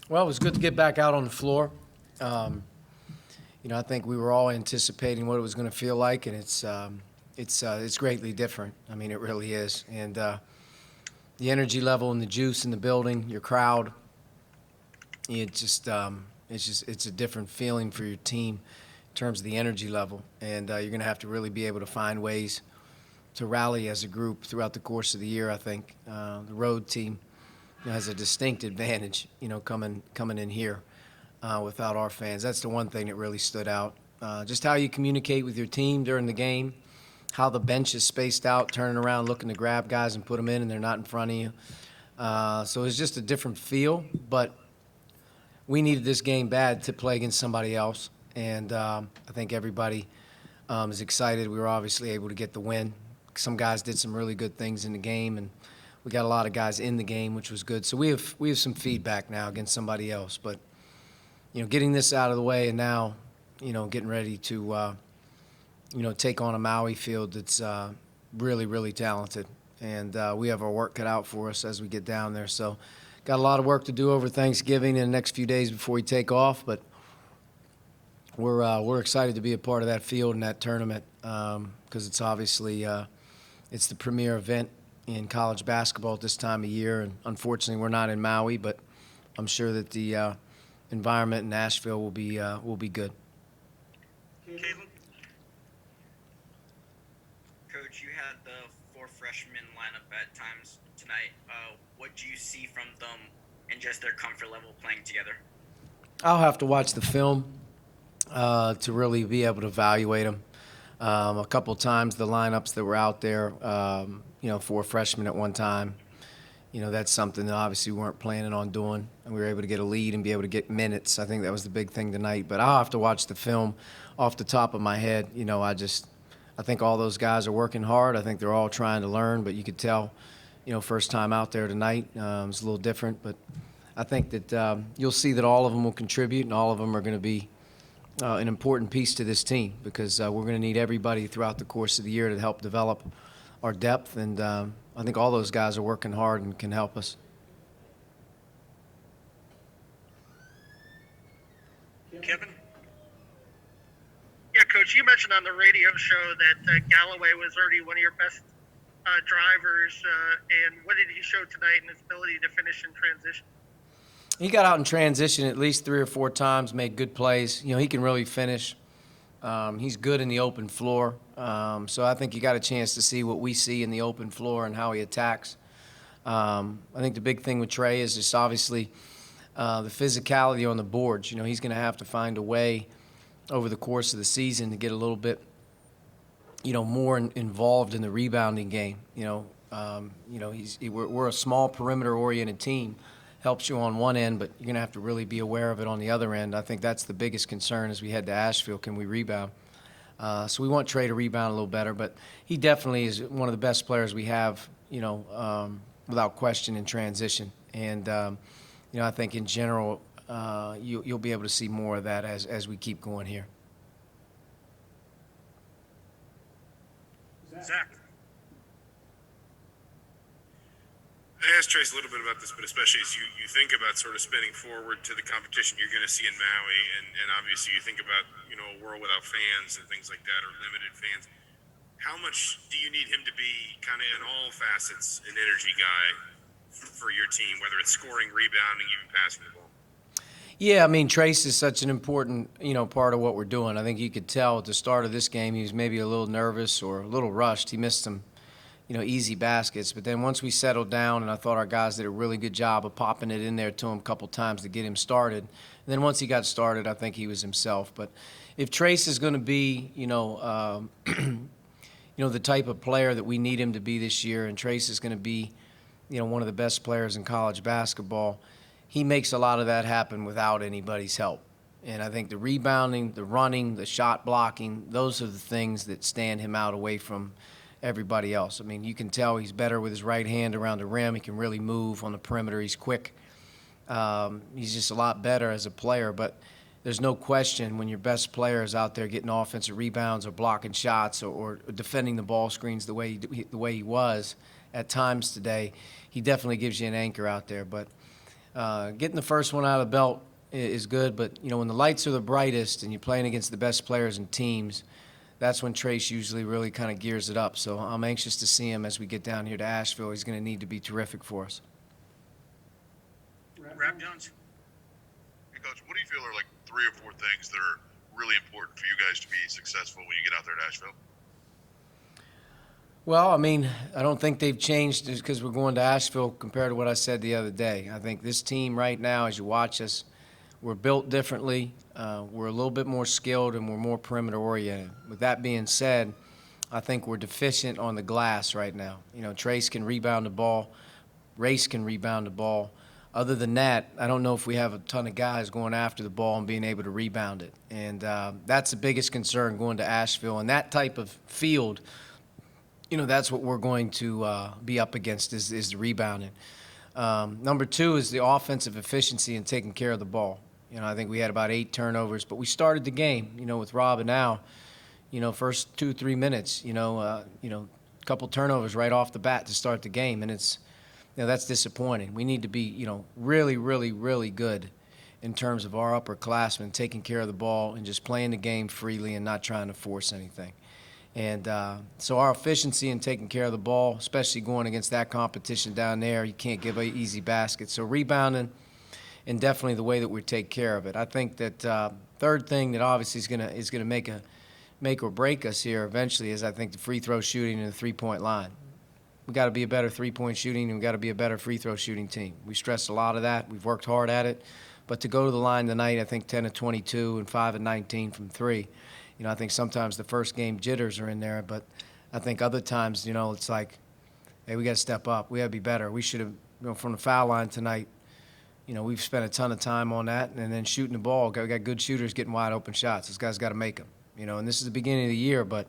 Well, it was good to get back out on the floor. Um, I think we were all anticipating what it was going to feel like, and it's greatly different. I mean, it really is. And the energy level and the juice in the building, your crowd, it just it's a different feeling for your team in terms of the energy level. And you're going to have to really be able to find ways to rally as a group throughout the course of the year. I think the road team has a distinct advantage, coming in here without our fans. That's the one thing that really stood out. Just how you communicate with your team during the game, how the bench is spaced out, turning around, looking to grab guys and put them in, and they're not in front of you. So it's just a different feel, but we needed this game bad to play against somebody else, and I think everybody is excited. We were obviously able to get the win. Some guys did some really good things in the game, and we got a lot of guys in the game, which was good. So we have some feedback now against somebody else, but getting this out of the way and now, getting ready to take on a Maui field that's really, really talented, and we have our work cut out for us as we get down there. So got a lot of work to do over Thanksgiving and the next few days before we take off, but we're excited to be a part of that field and that tournament because it's obviously it's the premier event in college basketball at this time of year, and unfortunately we're not in Maui, but I'm sure that the environment in Nashville will be good. Caleb? Coach, you had the four freshmen lineup at times tonight. What do you see from them and just their comfort level playing together? I'll have to watch the film to really be able to evaluate them. A couple of times the lineups that were out there, four freshmen at one time, that's something that obviously we weren't planning on doing, and we were able to get a lead and be able to get minutes. I think that was the big thing tonight. But I'll have to watch the film off the top of my head. I think all those guys are working hard. I think they're all trying to learn, but you could tell, first time out there tonight, it's a little different. But I think that you'll see that all of them will contribute, and all of them are going to be an important piece to this team because we're going to need everybody throughout the course of the year to help develop our depth, and I think all those guys are working hard and can help us. Kevin? Yeah, Coach, you mentioned on the radio show that Galloway was already one of your best drivers, and what did he show tonight in his ability to finish in transition? He got out in transition at least 3 or 4 times, made good plays. He can really finish. He's good in the open floor. So I think you got a chance to see what we see in the open floor and how he attacks. I think the big thing with Trey is just obviously the physicality on the boards. He's going to have to find a way over the course of the season to get a little bit, more involved in the rebounding game. We're a small perimeter-oriented team. Helps you on one end, but you're going to have to really be aware of it on the other end. I think that's the biggest concern as we head to Asheville. Can we rebound? So we want Trey to rebound a little better, but he definitely is one of the best players we have, without question in transition. And, I think in general you'll be able to see more of that as we keep going here. Zach. I asked Trace a little bit about this, but especially as you think about sort of spinning forward to the competition you're going to see in Maui, and obviously you think about, a world without fans and things like that, or limited fans. How much do you need him to be kind of in all facets an energy guy for your team, whether it's scoring, rebounding, even passing the ball? Yeah, I mean, Trace is such an important, part of what we're doing. I think you could tell at the start of this game he was maybe a little nervous or a little rushed. He missed some easy baskets. But then once we settled down, and I thought our guys did a really good job of popping it in there to him a couple times to get him started. And then once he got started, I think he was himself. But if Trace is going to be, the type of player that we need him to be this year, and Trace is going to be, one of the best players in college basketball, he makes a lot of that happen without anybody's help. And I think the rebounding, the running, the shot blocking, those are the things that stand him out away from everybody else. I mean, you can tell he's better with his right hand around the rim. He can really move on the perimeter. He's quick. He's just a lot better as a player. But there's no question when your best player is out there getting offensive rebounds or blocking shots or defending the ball screens the way he was at times today, he definitely gives you an anchor out there. But Getting the first one out of the belt is good, but, when the lights are the brightest and you're playing against the best players and teams, that's when Trace usually really kind of gears it up. So I'm anxious to see him as we get down here to Asheville. He's going to need to be terrific for us. Rap Jones. Hey, Coach, what do you feel are like 3 or 4 things that are really important for you guys to be successful when you get out there to Asheville? Well, I don't think they've changed just because we're going to Asheville compared to what I said the other day. I think this team right now, as you watch us, we're built differently. We're a little bit more skilled and we're more perimeter oriented. With that being said, I think we're deficient on the glass right now. Trace can rebound the ball. Race can rebound the ball. Other than that, I don't know if we have a ton of guys going after the ball and being able to rebound it. And that's the biggest concern going to Asheville. And that type of field, that's what we're going to be up against is the rebounding. Number 2 is the offensive efficiency and taking care of the ball. I think we had about 8 turnovers, but we started the game, with Rob and Al, first 2-3 minutes, a couple turnovers right off the bat to start the game. And it's, that's disappointing. We need to be, really, really, really good in terms of our upperclassmen taking care of the ball and just playing the game freely and not trying to force anything. And so our efficiency in taking care of the ball, especially going against that competition down there, you can't give an easy basket. So rebounding and definitely the way that we take care of it. I think that third thing that obviously is gonna make or break us here eventually is I think the free throw shooting and the 3-point line. We got to be a better 3-point shooting, and we got to be a better free throw shooting team. We stressed a lot of that. We've worked hard at it, but to go to the line tonight, I think 10 of 22 and 5 of 19 from 3. I think sometimes the first game jitters are in there, but I think other times, it's like, hey, we got to step up. We got to be better. We should have, from the foul line tonight, we've spent a ton of time on that, and then shooting the ball. We got good shooters getting wide open shots. Those guys got to make them. And this is the beginning of the year, but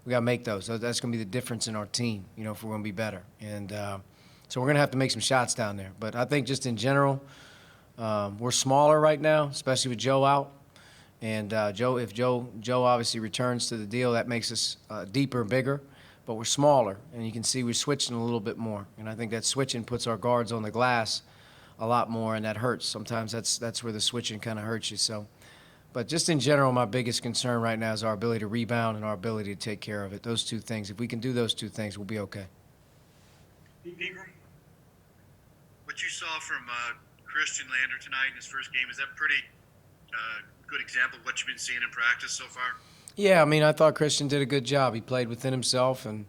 we got to make those. So that's going to be the difference in our team, if we're going to be better. And so we're going to have to make some shots down there. But I think just in general, we're smaller right now, especially with Joe out. And if Joe obviously returns to the deal, that makes us deeper and bigger. But we're smaller, and you can see we're switching a little bit more. And I think that switching puts our guards on the glass a lot more, and that hurts. Sometimes that's where the switching kind of hurts you. So. But just in general, my biggest concern right now is our ability to rebound and our ability to take care of it. Those 2 things. If we can do those 2 things, we'll be okay. Ingram, what you saw from Christian Lander tonight in his first game, is that pretty good example of what you've been seeing in practice so far? Yeah, I thought Christian did a good job. He played within himself, and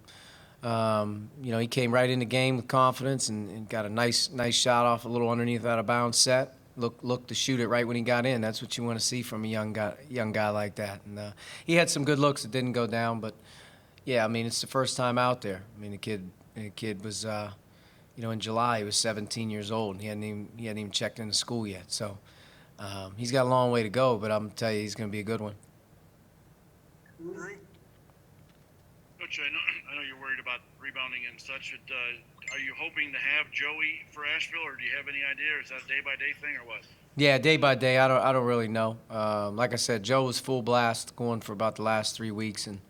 he came right in the game with confidence and got a nice shot off a little underneath out of bounds set. Look to shoot it right when he got in. That's what you want to see from a young guy like that. And he had some good looks that didn't go down, but yeah, it's the first time out there. The kid was, in July he was 17 years old, and he hadn't even checked into school yet. So he's got a long way to go, but I'm tell you, he's going to be a good one. Coach, I know you're worried about rebounding and such. Are you hoping to have Joey for Asheville, or do you have any idea, or is that a day-by-day thing, or what? Yeah, day by day. I don't really know. Like I said, Joe was full blast going for about the last 3 weeks and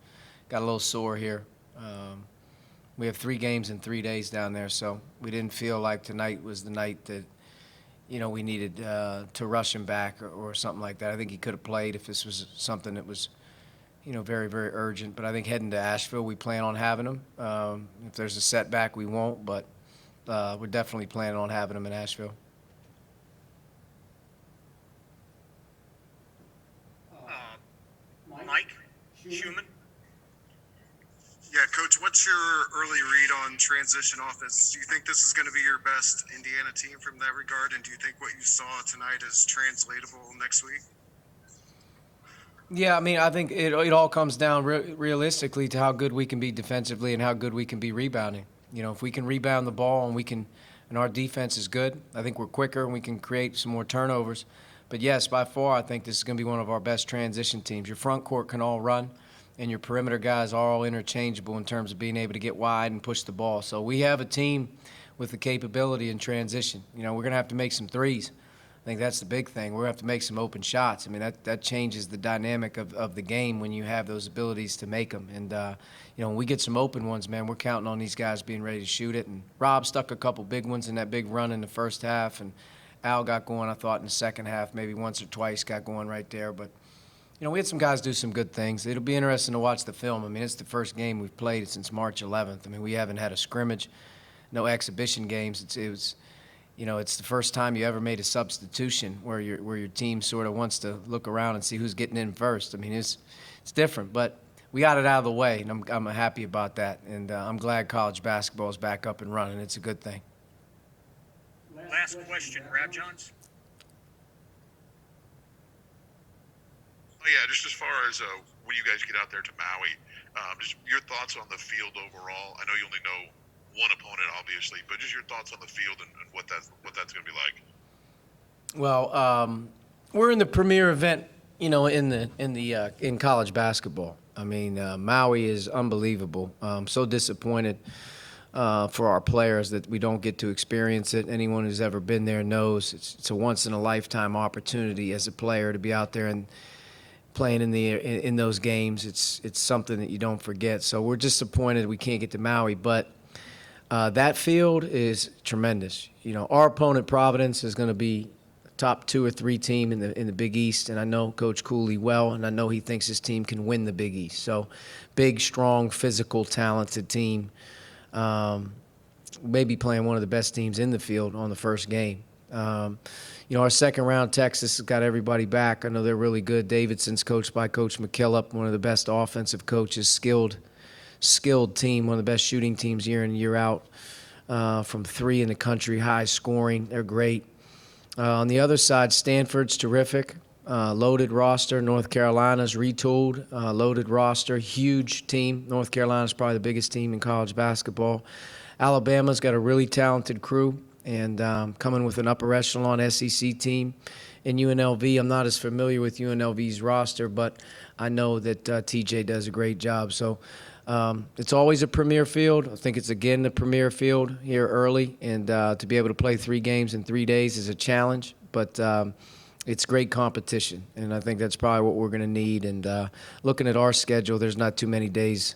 got a little sore here. We have 3 games in 3 days down there, so we didn't feel like tonight was the night that, we needed to rush him back or something like that. I think he could have played if this was something that was, very, very urgent. But I think heading to Asheville, we plan on having him. If there's a setback, we won't, but we're definitely planning on having him in Asheville. Mike Schumann? Yeah, Coach, what's your early read on transition offense? Do you think this is going to be your best Indiana team from that regard? And do you think what you saw tonight is translatable next week? Yeah, I think it all comes down realistically to how good we can be defensively and how good we can be rebounding. If we can rebound the ball and our defense is good, I think we're quicker and we can create some more turnovers. But yes, by far, I think this is going to be one of our best transition teams. Your front court can all run, and your perimeter guys are all interchangeable in terms of being able to get wide and push the ball. So we have a team with the capability in transition. We're going to have to make some threes. I think that's the big thing. We're going to have to make some open shots. That changes the dynamic of the game when you have those abilities to make them. And, when we get some open ones, man, we're counting on these guys being ready to shoot it. And Rob stuck a couple big ones in that big run in the first half. And Al got going, I thought, in the second half, maybe once or twice got going right there. But, we had some guys do some good things. It'll be interesting to watch the film. I mean, it's the first game we've played since March 11th. I mean, we haven't had a scrimmage, no exhibition games. It's the first time you ever made a substitution where your team sort of wants to look around and see who's getting in first. I mean, it's different, but we got it out of the way, and I'm happy about that. And I'm glad college basketball is back up and running. It's a good thing. Last question, Rab Johns. Oh, yeah, just as far as when you guys get out there to Maui, just your thoughts on the field overall. I know you only know one opponent, obviously, but just your thoughts on the field and what that's going to be like. Well, we're in the premier event, in college basketball. I mean, Maui is unbelievable. I'm so disappointed for our players that we don't get to experience it. Anyone who's ever been there knows it's a once-in-a-lifetime opportunity as a player to be out there and playing in those games. It's something that you don't forget. So we're disappointed we can't get to Maui, but that field is tremendous. Our opponent, Providence, is going to be a top 2 or 3 team in the Big East, and I know Coach Cooley well, and I know he thinks his team can win the Big East. So big, strong, physical, talented team. Maybe playing one of the best teams in the field on the first game. Our second round, Texas, has got everybody back. I know they're really good. Davidson's coached by Coach McKillop, one of the best offensive coaches, skilled team, one of the best shooting teams year in and year out, from 3 in the country, high scoring. They're great. On the other side, Stanford's terrific, loaded roster. North Carolina's retooled, loaded roster, huge team. North Carolina's probably the biggest team in college basketball. Alabama's got a really talented crew and coming with an upper echelon SEC team. In UNLV, I'm not as familiar with UNLV's roster, but I know that TJ does a great job. So it's always a premier field. I think it's, again, the premier field here early. And to be able to play 3 games in 3 days is a challenge. But it's great competition, and I think that's probably what we're going to need. And looking at our schedule, there's not too many days.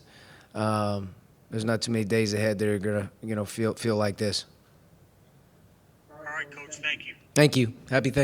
There's not too many days ahead that are going to, feel like this. All right, Coach, thank you. Thank you. Happy Thanksgiving.